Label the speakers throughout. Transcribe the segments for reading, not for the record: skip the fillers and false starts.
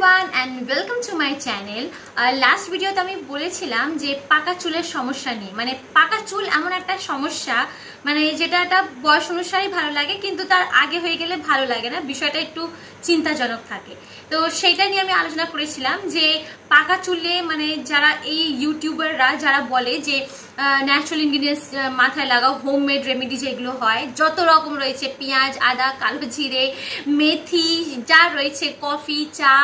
Speaker 1: everyone and welcome to my channel. Last video te ami bolechhilam je paka chuler সমস্যা নিয়ে মানে পাকা চুল এমন একটা সমস্যা মানে যেটা একটা বয়স অনুসারে ভালো লাগে কিন্তু তার আগে হয়ে গেলে ভালো লাগে না, বিষয়টা একটু চিন্তাজনক থাকে। তো সেটা নিয়ে আমি আলোচনা করেছিলাম যে পাকা চুলে মানে যারা এই ইউটিউবাররা যারা বলে যে ন্যাচারাল ইনগ্রিডিয়েন্টস মাথায় লাগাও, হোমমেড রেমেডি যেগুলো হয় যত রকম রয়েছে, পেঁয়াজ, আদা, কালো জিরে, মেথি যা রয়েছে, কফি, চা,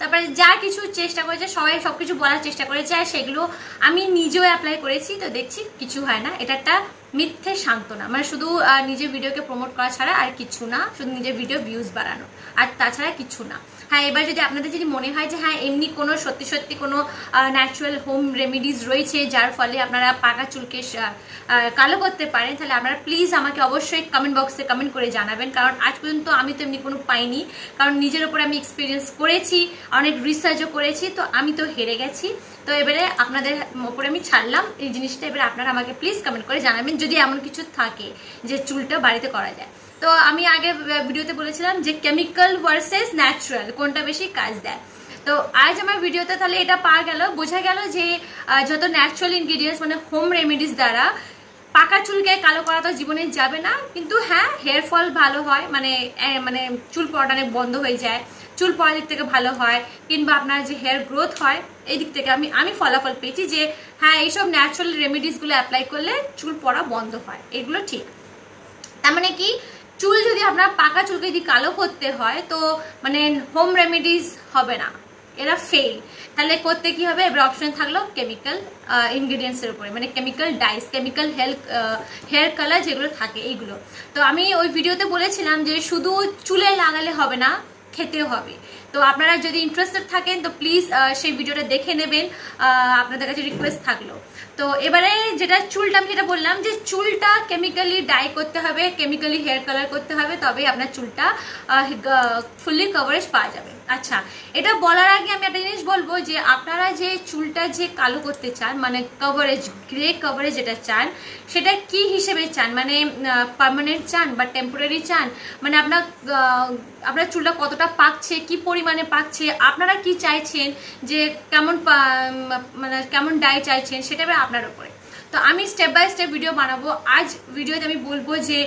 Speaker 1: তারপরে যা কিছু চেষ্টা করেছে সবাই সবকিছু বলার চেষ্টা করেছে আর সেগুলো আমি নিজেও অ্যাপ্লাই করেছি। তো দেখছি কিছু হয় না, এটা একটা মিথ্যে সান্ত্বনা, মানে শুধু নিজের ভিডিওকে প্রমোট করা ছাড়া আর কিছু না, শুধু নিজের ভিডিও ভিউজ বাড়ানো আর তাছাড়া কিছু না। হ্যাঁ, এবার যদি আপনাদের যদি মনে হয় যে হ্যাঁ এমনি কোনো সত্যি সত্যি কোনো ন্যাচারাল হোম রেমেডিজ রয়েছে যার ফলে আপনারা পাকা চুলকে কালো করতে পারেন, তাহলে আপনারা প্লিজ আমাকে অবশ্যই কমেন্ট বক্সে কমেন্ট করে জানাবেন, কারণ আজ পর্যন্ত আমি তো এমনি কোনো পাইনি, কারণ নিজের ওপরে আমি এক্সপিরিয়েন্স করেছি, অনেক রিসার্চও করেছি, তো আমি তো হেরে গেছি। তো এবারে আপনাদের ওপরে আমি ছাড়লাম এই জিনিসটা, এবারে আপনারা আমাকে প্লিজ কমেন্ট করে জানাবেন যদি এমন কিছু থাকে যে চুলটা বাড়িতে করা যায়। তো আমি আগে ভিডিওতে বলেছিলাম যে কেমিক্যাল ভার্সেস ন্যাচারাল কোনটা বেশি কাজ দেয়। তো আজ আমার ভিডিওতে তাহলে এটা পাওয়া গেল, বোঝা গেল যে যত ন্যাচারাল ইনগ্রিডিয়েন্টস মানে হোম রেমেডিস দ্বারা পাকা চুলকে কালো করা তো জীবনে যাবে না, কিন্তু হ্যাঁ হেয়ার ফল ভালো হয়, মানে মানে চুল পড়ানো বন্ধ হয়ে যায়, চুল পড়ার দিক থেকে ভালো হয়, কিংবা আপনার যে হেয়ার গ্রোথ হয় এই দিক থেকে আমি ফলাফল পেয়েছি যে হ্যাঁ এইসব ন্যাচারাল রেমেডিসগুলো অ্যাপ্লাই করলে চুল পড়া বন্ধ হয়, এগুলো ঠিক। তার মানে কি, চুল যদি আপনার পাকা চুলকে যদি কালো করতে হয় তো মানে হোম রেমেডিস হবে না, এরা ফেল। তাহলে করতে কি হবে, এবার অপশন থাকলো কেমিক্যাল ইনগ্রিডিয়েন্টসের উপরে, মানে chemical dyes, chemical hair colour যেগুলো থাকে এইগুলো। তো আমি ওই ভিডিওতে বলেছিলাম যে শুধু চুলে লাগালে হবে না, খেতেও হবে। তো আপনারা যদি ইন্টারেস্টেড থাকেন তো প্লিজ সেই ভিডিওটা দেখে নেবেন, আপনাদের কাছে রিকোয়েস্ট থাকলো। তো এবারে যেটা চুলটা আমি যেটা বললাম যে চুলটা কেমিক্যালি ডাই করতে হবে, কেমিক্যালি হেয়ার কালার করতে হবে, তবে আপনার চুলটা ফুললি কভারেজ পাওয়া যাবে। আচ্ছা, এটা বলার আগে আমি একটা জিনিস বলবো যে আপনারা যে চুলটা যে কালো করতে চান মানে কভারেজ, গ্রে কভারেজ যেটা চান সেটা কি হিসেবে চান, মানে পার্মানেন্ট চান বা টেম্পোরারি চান, মানে আপনার চুলটা কতটা পাকছে, কি পরিমাণে পাকছে, আপনারা কি চাইছেন, যে মানে কেমন ডাই চাইছেন, সেটা আপনার উপরে। তো আমি স্টেপ বাই স্টেপ ভিডিও বানাবো। আজ ভিডিওতে আমি বলবো যে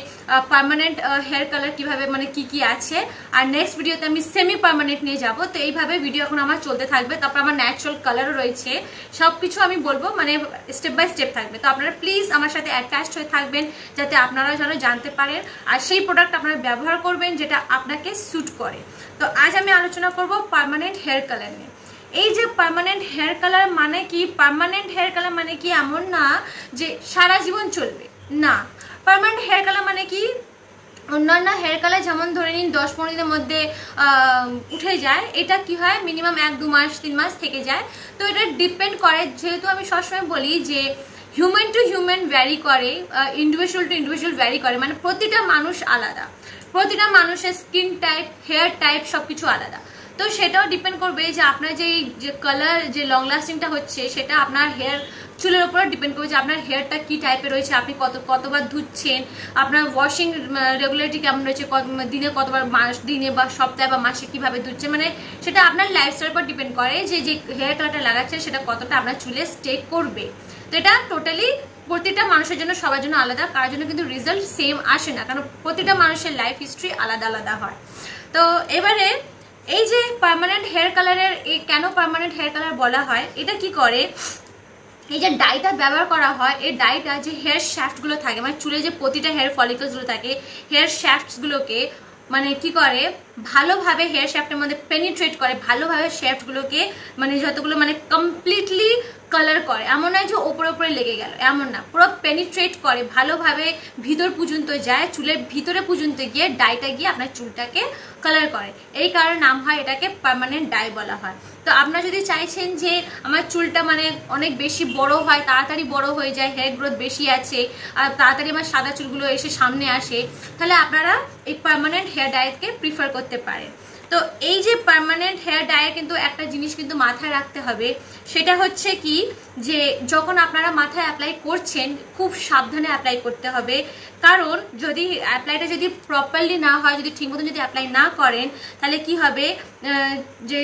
Speaker 1: পার্মানেন্ট হেয়ার কালার কিভাবে মানে কি আছে, আর নেক্সট ভিডিওতে আমি সেমি পার্মানেন্ট নিয়ে যাব। তো এইভাবে ভিডিও এখন আমার চলতে থাকবে, তারপর আমার ন্যাচারাল কালারও রয়েছে, সব কিছু আমি বলবো, মানে স্টেপ বাই স্টেপ থাকবে। তো আপনারা প্লিজ আমার সাথে অ্যাটাচড হয়ে থাকবেন যাতে আপনারা যেন জানতে পারেন আর সেই প্রোডাক্ট আপনারা ব্যবহার করবেন যেটা আপনাকে স্যুট করে। তো আজ আমি আলোচনা করব পার্মানেন্ট হেয়ার কালার নিয়ে। এই যে পার্মানেন্ট হেয়ার কালার মানে কি, পার্মানেন্ট হেয়ার কালার মানে কি এমন না যে সারা জীবন চলবে, না। পার্মানেন্ট হেয়ার কালার মানে কি, অন্যান্য হেয়ার কালার যেমন ধরে নিন 10-15 দিনের মধ্যে উঠে যায়, এটা কি হয় মিনিমাম 1-2 মাস 3 মাস থেকে যায়। তো এটা ডিপেন্ড করে, যেহেতু আমি সবসময় বলি যে হিউম্যান টু হিউম্যান ভ্যারি করে, ইন্ডিভিজুয়াল টু ইন্ডিভিজুয়াল ভ্যারি করে, মানে প্রতিটা মানুষ আলাদা, প্রতিটা মানুষের স্কিন টাইপ, হেয়ার টাইপ সবকিছু আলাদা। তো সেটাও ডিপেন্ড করবে যে আপনার যে কালার যে লং লাস্টিংটা হচ্ছে সেটা আপনার হেয়ার চুলের উপরে ডিপেন্ড করবে যে আপনার হেয়ারটা কি টাইপের রয়েছে, আপনি কতবার ধুচ্ছেন, আপনার ওয়াশিং রেগুলারিটি কেমন রয়েছে, দিনে কতবার, দিনে বা সপ্তাহে বা মাসে কিভাবে ধুচ্ছেন, মানে সেটা আপনার লাইফস্টাইলের উপর ডিপেন্ড করে যে হেয়ার কালারটা লাগাচ্ছে সেটা কতটা আপনার চুলে স্টে করবে। তো এটা টোটালি প্রতিটা মানুষের জন্য সবার জন্য আলাদা, কারোর জন্য কিন্তু রেজাল্ট সেম আসে না, কারণ প্রতিটা মানুষের লাইফ হিস্ট্রি আলাদা আলাদা হয়। তো এবারে এই যে পার্মানেন্ট হেয়ার কালারের কেন পার্মানেন্ট হেয়ার কালার বলা হয়, এটা কি করে, এই যে ডাইটা ব্যবহার করা হয়, এই ডাইটা যে হেয়ার শ্যাফটগুলো থাকে মানে চুলে যে প্রতিটা হেয়ার ফলিকলসগুলো থাকে, হেয়ার শ্যাফটসগুলোকে মানে কি করে ভালোভাবে হেয়ার শ্যাফটের মধ্যে পেনিট্রেট করে, ভালোভাবে শ্যাফটগুলোকে মানে যতগুলো মানে কমপ্লিটলি কালার করে, এমন নয় যে ওপরে ওপরে লেগে গেল, এমন না, পুরো পেনিট্রেট করে, ভালোভাবে ভিতর পর্যন্ত যায়, চুলের ভিতরে পর্যন্ত গিয়ে ডাইটা গিয়ে আপনার চুলটাকে কালার করে, এই কারণে নাম হয় এটাকে পার্মানেন্ট ডাই বলা হয়। তো আপনারা যদি চাইছেন যে আমার চুলটা মানে অনেক বেশি বড় হয়, তাড়াতাড়ি বড় হয়ে যায়, হেয়ার গ্রোথ বেশি আছে আর তাড়াতাড়ি আমার সাদা চুলগুলো এসে সামনে আসে, তাহলে আপনারা এই পার্মানেন্ট হেয়ার ডাইকে প্রিফার করতে পারেন। তো এই যে পার্মানেন্ট হেয়ার ডায়ে কিন্তু একটা জিনিস কিন্তু মাথায় রাখতে হবে, সেটা হচ্ছে কি যে যখন আপনারা মাথায় অ্যাপ্লাই করছেন খুব সাবধানে অ্যাপ্লাই করতে হবে। কারণ যদি অ্যাপ্লাইটা যদি প্রপারলি না হয়, যদি ঠিক মতন যদি অ্যাপ্লাই না করেন, তাহলে কি হবে যে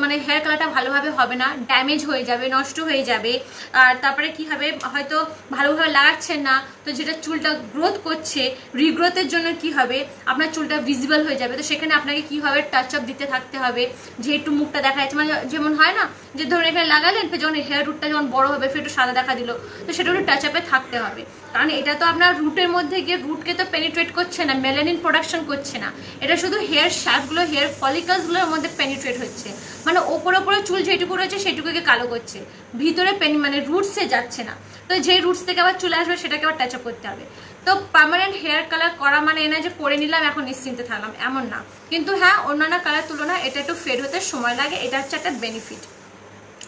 Speaker 1: মানে হেয়ার কালারটা ভালোভাবে হবে না, ড্যামেজ হয়ে যাবে, নষ্ট হয়ে যাবে। আর তারপরে কি হবে, হয়তো ভালোভাবে লাগাচ্ছেন না, তো যেটা চুলটা গ্রোথ করছে, রিগ্রোথের জন্য কি হবে, আপনার চুলটা ভিজিবল হয়ে যাবে। তো সেখানে আপনাকে কি হবে, টাচ আপ দিতে থাকতে হবে, যে একটু মুখটা দেখা যাচ্ছে, মানে যেমন হয় না যে ধরুন এখানে লাগালেন, যখন হেয়ার রুটটা যখন বড় হবে ফের একটু সাদা দেখা দিল, তো সেটা একটু টাচ আপে থাকতে হবে। কারণ এটা তো আপনার রুটের মধ্যে গিয়ে রুটকে তো পেনিট্রেট করছে না, মেলানিন প্রোডাকশন করছে না, এটা শুধু হেয়ার শ্যাফটগুলো, হেয়ার ফলিকলসগুলোর মধ্যে পেনিট্রেট হচ্ছে, মানে ওপরে চুল যেটুকু রয়েছে সেটুকুকে কালো করছে, ভিতরে মানে রুটসে যাচ্ছে না। তো যে রুটস থেকে আবার চলে আসবে সেটাকে আবার টাচ আপ করতে হবে। তো পার্মানেন্ট হেয়ার কালার করা মানে এনা যে করে নিলাম এখন নিশ্চিন্তে থাকলাম, এমন না। কিন্তু হ্যাঁ, অন্যান্য কালার তুলনায় এটা একটু ফেড হতে সময় লাগে, এটা হচ্ছে একটা বেনিফিট।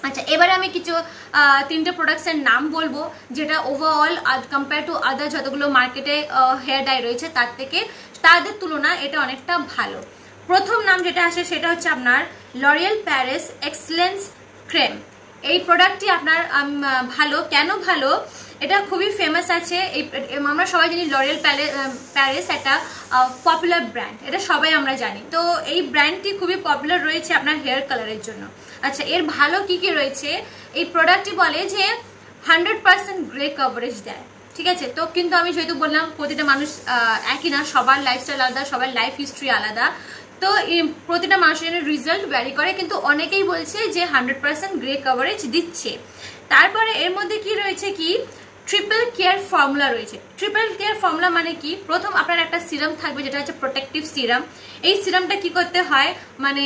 Speaker 1: আচ্ছা, এবারে আমি কিছু 3টে প্রোডাক্টসের নাম বলবো, যেটা ওভারঅল কম্পেয়ার টু আদার যতগুলো মার্কেটে হেয়ার ডাই রয়েছে তার থেকে, তাদের তুলনায় এটা অনেকটা ভালো। প্রথম নাম যেটা আসে সেটা হচ্ছে আপনার লরিয়াল প্যারিস এক্সেলেন্স ক্রেম। এই প্রোডাক্টটি আপনার ভালো। কেন ভালো, এটা খুবই ফেমাস আছে। এই আমরা সবাই জানি লরিয়াল প্যারিস একটা পপুলার ব্র্যান্ড, এটা সবাই আমরা জানি। তো এই ব্র্যান্ডটি খুবই পপুলার রয়েছে আপনার হেয়ার কালারের জন্য। আচ্ছা, এর ভালো কি কি রয়েছে, এই প্রোডাক্টটি বলে যে 100% গ্রে কভারেজ দেয়, ঠিক আছে। তো কিন্তু আমি যেহেতু বললাম প্রতিটা মানুষ একই না, সবার লাইফস্টাইল আলাদা, সবার লাইফ হিস্ট্রি আলাদা, তো প্রতিটা মানুষের রেজাল্ট ভ্যারি করে, কিন্তু অনেকেই বলছে যে 100% গ্রে কভারেজ দিচ্ছে। তারপরে এর মধ্যে কি রয়েছে, কি ট্রিপল কেয়ার ফর্মুলা রয়েছে। ট্রিপল কেয়ার ফর্মুলা মানে কি, প্রথম আপনার একটা সিরাম থাকবে যেটা হচ্ছে প্রোটেক্টিভ সিরাম। এই সিরামটা কি করতে হয়, মানে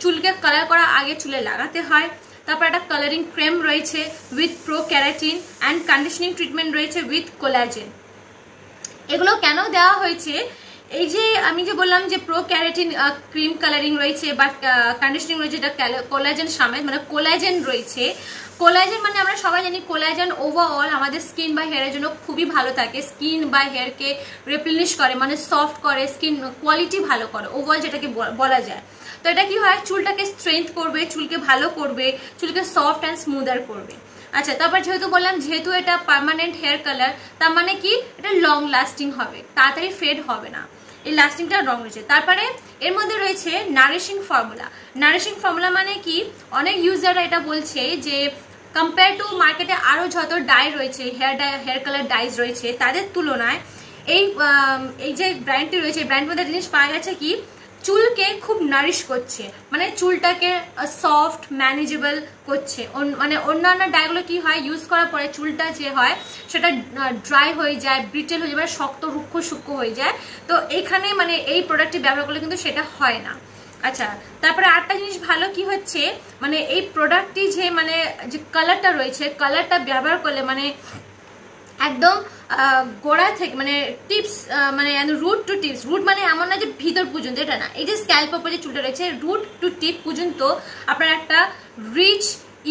Speaker 1: চুলকে কালার করার আগে চুলে লাগাতে হয়। তারপর একটা কালারিং ক্রিম রয়েছে with pro keratin and conditioning treatment রয়েছে উইথ কোলাজেন। এগুলো কেন দেওয়া হয়েছে, এই যে আমি যে বললাম যে প্রো ক্যারাটিন ক্রিম কালারিং রয়েছে বা কন্ডিশনিং রয়েছে, এটা কোলাজেন সমেত, মানে কোলাজেন রয়েছে। কোলাজেন মানে আমরা সবাই জানি কোলাজেন ওভারঅল আমাদের স্কিন বা হেয়ারের জন্য খুবই ভালো থাকে, স্কিন বা হেয়ারকে রিপ্লেনিশ করে, মানে সফট করে, স্কিন কোয়ালিটি ভালো করে ওভারঅল যেটাকে বলা যায়। তো এটা কি হয়, চুলটাকে স্ট্রেংথ করবে, চুলকে ভালো করবে, চুলকে সফট অ্যান্ড স্মুদার করবে। আচ্ছা, তারপর যেহেতু বললাম যেহেতু এটা পার্মানেন্ট হেয়ার কালার, তার মানে কি এটা লং লাস্টিং হবে, তাড়াতাড়ি ফেড হবে না, এই লাস্টিংটা রং রয়েছে। তারপরে এর মধ্যে রয়েছে নারিশিং ফর্মুলা। নারিশিং ফর্মুলা মানে কি, অনেক ইউজাররা এটা বলছে যে কম্পেয়ার টু মার্কেটে আরো যত ডাই রয়েছে, হেয়ার কালার ডাইজ রয়েছে, তাদের তুলনায় এই যে ব্র্যান্ডটি রয়েছে, ব্র্যান্ড মধ্যে জিনিস পাওয়া গেছে কি চুলকে খুব নারিশ করছে, মানে চুলটাকে সফট ম্যানেজেবল করছে। মানে অন্যান্য ডাইগুলো কি হয়, ইউজ করার পরে চুলটা যে হয় সেটা ড্রাই হয়ে যায়, ব্রিটেল হয়ে যায়, মানে শক্ত রুক্ষ সূক্ষ্ম হয়ে যায়। তো এইখানে মানে এই প্রোডাক্টটি ব্যবহার করলে কিন্তু সেটা হয় না। আচ্ছা, তারপরে আরেকটা জিনিস ভালো কি হচ্ছে, মানে এই প্রোডাক্টটি যে মানে যে কালারটা রয়েছে, কালারটা ব্যবহার করলে মানে একদম গোড়া থেকে মানে টিপস মানে রুট টু টিপস, রুট মানে এমন না যে ভিতর পর্যন্ত, এটা না, এই যে স্ক্যাল্প উপর যে চুলটা রয়েছে রুট টু টিপ পর্যন্ত আপনার একটা রিচ,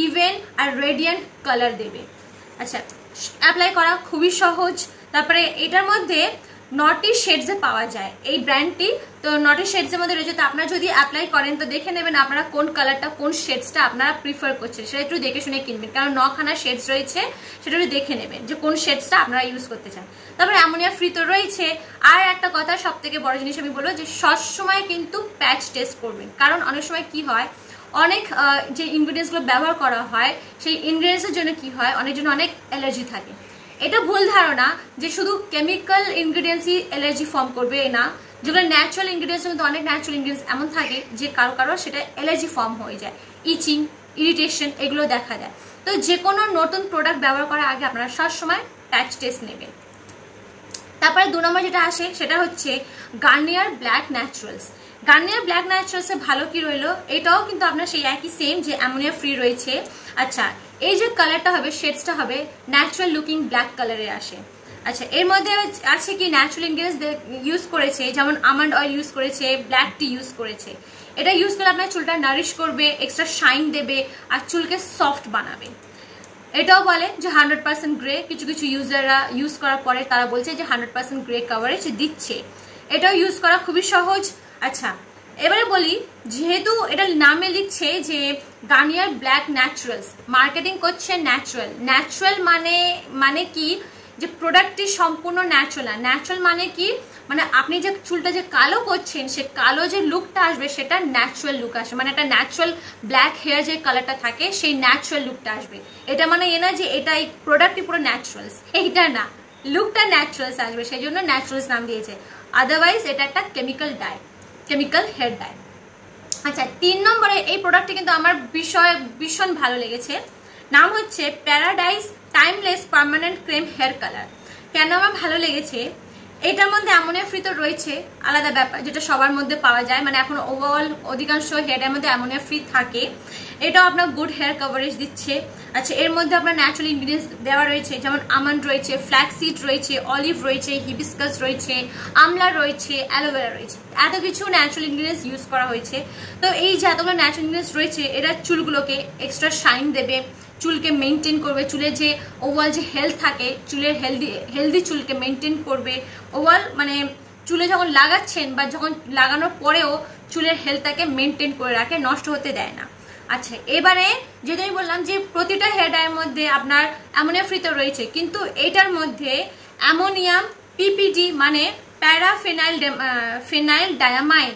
Speaker 1: ইভেন আর রেডিয়েন্ট কালার দেবে। আচ্ছা, অ্যাপ্লাই করা খুবই সহজ। তারপরে এটার মধ্যে নটি শেডসে পাওয়া যায় এই ব্র্যান্ডটি, তো নটি শেডসের মধ্যে রয়েছে। তো আপনারা যদি অ্যাপ্লাই করেন তো দেখে নেবেন আপনারা কোন কালারটা, কোন শেডসটা আপনারা প্রিফার করছেন, সেটা একটু দেখে শুনে কিনবেন, কারণ 9খানা শেডস রয়েছে, সেটা একটু দেখে নেবেন যে কোন শেডসটা আপনারা ইউজ করতে চান। তারপরে অ্যামোনিয়া ফ্রি তো রয়েছে। আর একটা কথা, সব থেকে বড় জিনিস আমি বলবো যে সবসময় কিন্তু প্যাচ টেস্ট করবেন, কারণ অনেক সময় কি হয়, অনেক যে ইনগ্রিডিয়েন্টসগুলো ব্যবহার করা হয় সেই ইনগ্রিডিয়েন্টসের জন্য কি হয়, অনেক জন্য অনেক অ্যালার্জি থাকে। এটা ভুল ধারণা যে শুধু কেমিক্যাল ইনগ্রিডিয়েন্টসই অ্যালার্জি ফর্ম করবে, না, যেগুলো ন্যাচারাল ইনগ্রিডিয়েন্টস, কিন্তু অনেক ন্যাচারাল ইনগ্রিডিয়েন্টস এমন থাকে যে কারো সেটা অ্যালার্জি ফর্ম হয়ে যায়, ইচিং, ইরিটেশন এগুলো দেখা দেয়। তো যে কোনো নতুন প্রোডাক্ট ব্যবহার করার আগে আপনারা সবসময় প্যাচ টেস্ট নেবেন। তারপরে 2 নম্বর যেটা আসে সেটা হচ্ছে Garnier black naturals. Garnier black ন্যাচারালসে ভালো কি রইলো, এটাও কিন্তু আপনার সেই একই সেম যে অ্যামোনিয়া ফ্রি রয়েছে। আচ্ছা, এই যে কালারটা হবে, শেডসটা হবে ন্যাচারাল লুকিং ব্ল্যাক কালারে আসে। আচ্ছা, এর মধ্যে আছে কি ন্যাচারাল ইনগ্রিডিয়েন্টস ইউজ করেছে, যেমন আমন্ড অয়েল ইউজ করেছে, ব্ল্যাক টি ইউজ করেছে। এটা ইউজ করলে আপনার চুলটা নারিশ করবে, এক্সট্রা শাইন দেবে আর চুলকে সফট বানাবে। এটাও বলে যে 100% গ্রে, কিছু কিছু ইউজাররা ইউজ করার পরে তারা বলছে যে 100% গ্রে কভারেজ দিচ্ছে। এটাও ইউজ করা খুবই সহজ। আচ্ছা, এবারে বলি, যেহেতু এটা নামে লিখছে যে গার্নিয়ার ব্ল্যাক ন্যাচারালস, মার্কেটিং করছে ন্যাচারাল। ন্যাচারাল মানে কি, যে প্রোডাক্টটি সম্পূর্ণ ন্যাচারাল। ন্যাচারাল মানে কি, মানে আপনি যে চুলটা যে কালো করছেন, সে কালো যে লুকটা আসবে সেটা ন্যাচারাল লুক আসবে, মানে একটা ন্যাচারাল ব্ল্যাক হেয়ার যে কালারটা থাকে সেই ন্যাচারাল লুকটা আসবে। এটা মানে এ না যে এটা এই প্রোডাক্টটি পুরো ন্যাচারালস, এইটা না, লুকটা ন্যাচারালস আসবে, সেই জন্য ন্যাচারালস নাম দিয়েছে। আদারওয়াইজ এটা একটা chemical die, chemical hair die. আচ্ছা, 3 নম্বরে এই প্রোডাক্টটি কিন্তু আমার ভীষণ ভালো লেগেছে। নাম হচ্ছে Paradise Timeless permanent cream hair colour. কেন আমার ভালো লেগেছে, এটার মধ্যে অ্যামোনিয়া ফ্রি তো রয়েছে, আলাদা ব্যাপার, যেটা সবার মধ্যে পাওয়া যায়, মানে এখন ওভারঅল অধিকাংশ হেয়ারের মধ্যে অ্যামোনিয়া ফ্রি থাকে। এটাও আপনার গুড হেয়ার কভারেজ দিচ্ছে। আচ্ছা, এর মধ্যে আপনার ন্যাচারাল ইনগ্রিডিয়েন্টস দেওয়া রয়েছে, যেমন আমন্ড রয়েছে, ফ্ল্যাক্সিড রয়েছে, অলিভ রয়েছে, হিবিস্কাস রয়েছে, আমলা রয়েছে, অ্যালোভেরা রয়েছে, এত কিছু ন্যাচারাল ইনগ্রিডিয়েন্টস ইউজ করা হয়েছে। তো এই যে এতগুলো ন্যাচারাল ইনগ্রিডিয়েন্টস রয়েছে, এরা চুলগুলোকে এক্সট্রা শাইন দেবে, চুলকে মেনটেন করবে, চুলের যে ওভারঅল যে হেলথ থাকে, চুলের হেলদি চুলকে মেনটেন করবে। ওভারঅল মানে চুলে যখন লাগাচ্ছেন বা যখন লাগানোর পরেও চুলের হেলথটাকে মেনটেন করে রাখে, নষ্ট হতে দেয় না। আচ্ছা, এবারে যেটা আমি বললাম যে প্রতিটা হেয়ার ডাইয়ের মধ্যে আপনার অ্যামোনিয়া ফ্রি তো রয়েছে, কিন্তু এটার মধ্যে অ্যামোনিয়াম, পিপিডি মানে প্যারাফেনাইল ডায়ামাইন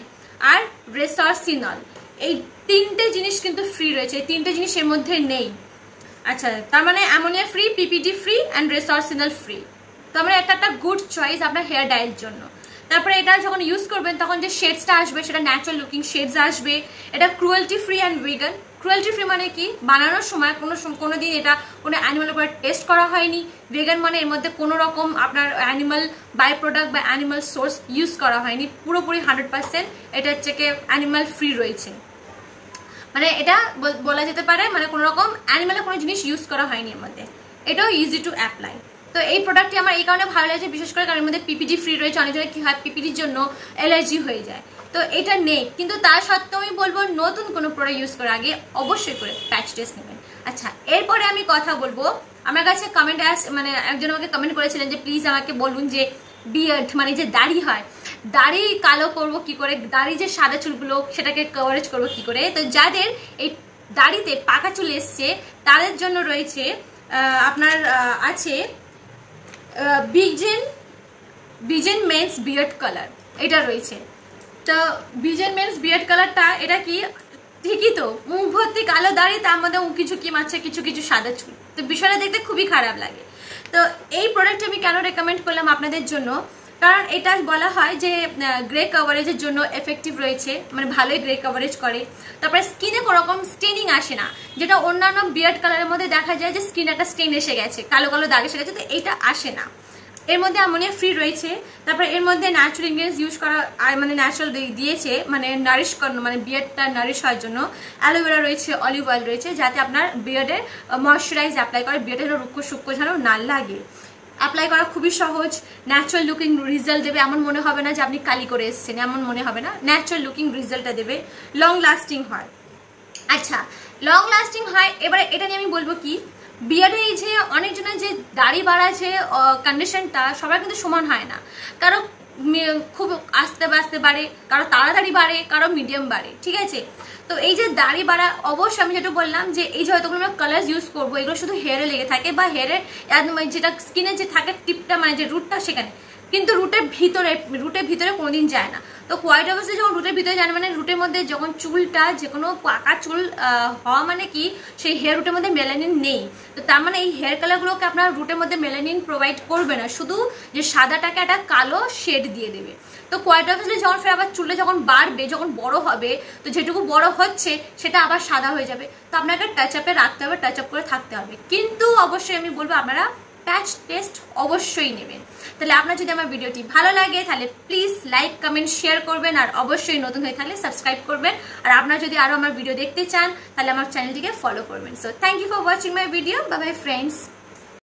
Speaker 1: আর রেসরসিনল, এই 3টে জিনিস কিন্তু ফ্রি রয়েছে। এই 3টে জিনিস এর মধ্যে নেই। আচ্ছা, তার মানে ammonia free, PPD free and resorcinol free. তার মানে একটা গুড চয়েস আপনার হেয়ার ডাইয়ের জন্য। তারপরে এটা যখন ইউজ করবেন তখন যে শেডসটা আসবে সেটা ন্যাচারাল লুকিং শেডস আসবে। এটা cruelty free and vegan. Cruelty free মানে কি, বানানোর সময় কোনো দিন এটা কোনো অ্যানিমালের উপরে টেস্ট করা হয়নি। ভিগান মানে এর মধ্যে কোনো রকম আপনার অ্যানিমাল বাই প্রোডাক্ট বা অ্যানিমাল সোর্স ইউজ করা হয়নি, পুরোপুরি 100% এটা হচ্ছে কি অ্যানিমাল ফ্রি রয়েছে। মানে এটা বলা যেতে পারে মানে কোনো রকম অ্যানিমালের কোনো জিনিস ইউজ করা হয়নি এর মধ্যে। এটাও ইজি টু অ্যাপ্লাই। তো এই প্রোডাক্টটি আমার এই কারণে ভালো লাগছে, বিশেষ করে কারণ এর মধ্যে পিপিডি ফ্রি রয়েছে। অনেকজনের কি হয়, পিপিডির জন্য অ্যালার্জি হয়ে যায়, তো এটা নেই। কিন্তু তার সত্ত্বেও আমি বলবো নতুন কোনো প্রোডাক্ট ইউজ করার আগে অবশ্যই করে প্যাচ টেস্ট নেবেন। আচ্ছা, এরপরে আমি কথা বলবো, আমার কাছে কমেন্ট মানে একজন আমাকে কমেন্ট করেছিলেন যে প্লিজ আমাকে বলুন যে বিয়ার্ড মানে যে দাড়ি হয়, দাড়ি কালো করবো কি করে, দাড়ি যে সাদা চুলগুলো সেটাকে কভারেজ করবো কি করে। তো যাদের এই দাড়িতে পাকা চুল এসছে তাদের জন্য রয়েছে আপনার আছে বিজেন মেন্স বিয়ার্ড কালার, এটা রয়েছে। তো বিজেন মেন্স বিয়ার্ড কালারটা এটা কি, ঠিকই তো, মুখ ভর্তি কালো দাড়ি, তার মধ্যে উঁকি ঝুঁকি মারছে কিছু কিছু সাদা চুল, তো বিষয়টা দেখতে খুবই খারাপ লাগে। তো এই প্রোডাক্ট আমি কেন রেকমেন্ড করলাম আপনাদের জন্য, কারণ এটা বলা হয় যে গ্রে কভারেজের জন্য এফেক্টিভ রয়েছে, মানে ভালোই গ্রে কভারেজ করে। তারপরে স্কিনে কোনো রকম স্টেনিং আসে না, যেটা অন্যান্য বিয়ার্ড কালারের মধ্যে দেখা যায় যে স্কিন একটা স্টেন এসে গেছে, কালো কালো দাগ এসে গেছে, তো এইটা আসে না। এর মধ্যে অ্যামোনিয়া ফ্রি রয়েছে। তারপরে এর মধ্যে ন্যাচারাল ইনগ্রিডিয়েন্টস ইউজ করা, মানে ন্যাচারাল দিয়েছে, মানে নারিশ করানো, মানে বিয়ার্ডটা নারিশ হওয়ার জন্য অ্যালোভেরা রয়েছে, অলিভ অয়েল রয়েছে, যাতে আপনার বিয়ার্ডে ময়শ্চারাইজ অ্যাপ্লাই করে, বিয়ার্ডের রুক্ষ সূক্ষ্ম যেন না লাগে। অ্যাপ্লাই করা খুবই সহজ, ন্যাচারাল লুকিং রেজাল্ট দেবে, এমন মনে হবে না যে আপনি কালি করে এসেছেন, এমন মনে হবে না, ন্যাচারাল লুকিং রেজাল্টটা দেবে, লং লাস্টিং হয়। আচ্ছা, লং লাস্টিং হয়। এবারে এটা নিয়ে আমি বলবো কি, বিয়ার্ডে এই যে অনেকজনের যে দাড়ি বাড়া যে কন্ডিশনটা সবার কিন্তু সমান হয় না, কারো খুব আস্তে আস্তে বাড়ে, কারো তাড়াতাড়ি বাড়ে, কারো মিডিয়াম বাড়ে, ঠিক আছে। তো এই যে দাড়ি বাড়া, অবশ্যই আমি যেটা বললাম যে এই যে হয়তো আমরা কালার ইউজ করবো, এগুলো শুধু হেয়ারে লেগে থাকে বা হেয়ারে যেটা স্কিনে যে থাকে টিপটা, মানে যে রুটটা সেখানে, কিন্তু রুটের ভিতরে কোনোদিন যায় না। তো কোয়াইট অবস্থায় যখন রুটের ভিতরে যায়, মানে রুটের মধ্যে যখন চুলটা, যে কোনো পাকা চুল হওয়া মানে কি, সেই হেয়ার রুটের মধ্যে মেলানিন নেই। তো তার মানে এই হেয়ার কালারগুলোকে আপনার রুটের মধ্যে মেলানিন প্রোভাইড করবে না, শুধু যে সাদাটাকে একটা কালো শেড দিয়ে দেবে। তো কোয়াইট অবস্থায় যখন ফের আবার চুলে যখন বাড়বে, যখন বড় হবে, তো যেটুকু বড় হচ্ছে সেটা আবার সাদা হয়ে যাবে। তো আপনাকে টাচ আপে রাখতে হবে, টাচ আপ করে থাকতে হবে। কিন্তু অবশ্যই আমি বলবো আপনারা প্যাচ টেস্ট অবশ্যই নেবেন। তাহলে আপনার যদি আমার ভিডিওটি ভালো লাগে তাহলে প্লিজ লাইক, কমেন্ট, শেয়ার করবেন, আর অবশ্যই নতুন হয়ে থাকলে সাবস্ক্রাইব করবেন। আর আপনারা যদি আরো আমার ভিডিও দেখতে চান তাহলে আমার চ্যানেলটিকে ফলো করবেন। So thank you for watching my video. Bye bye friends.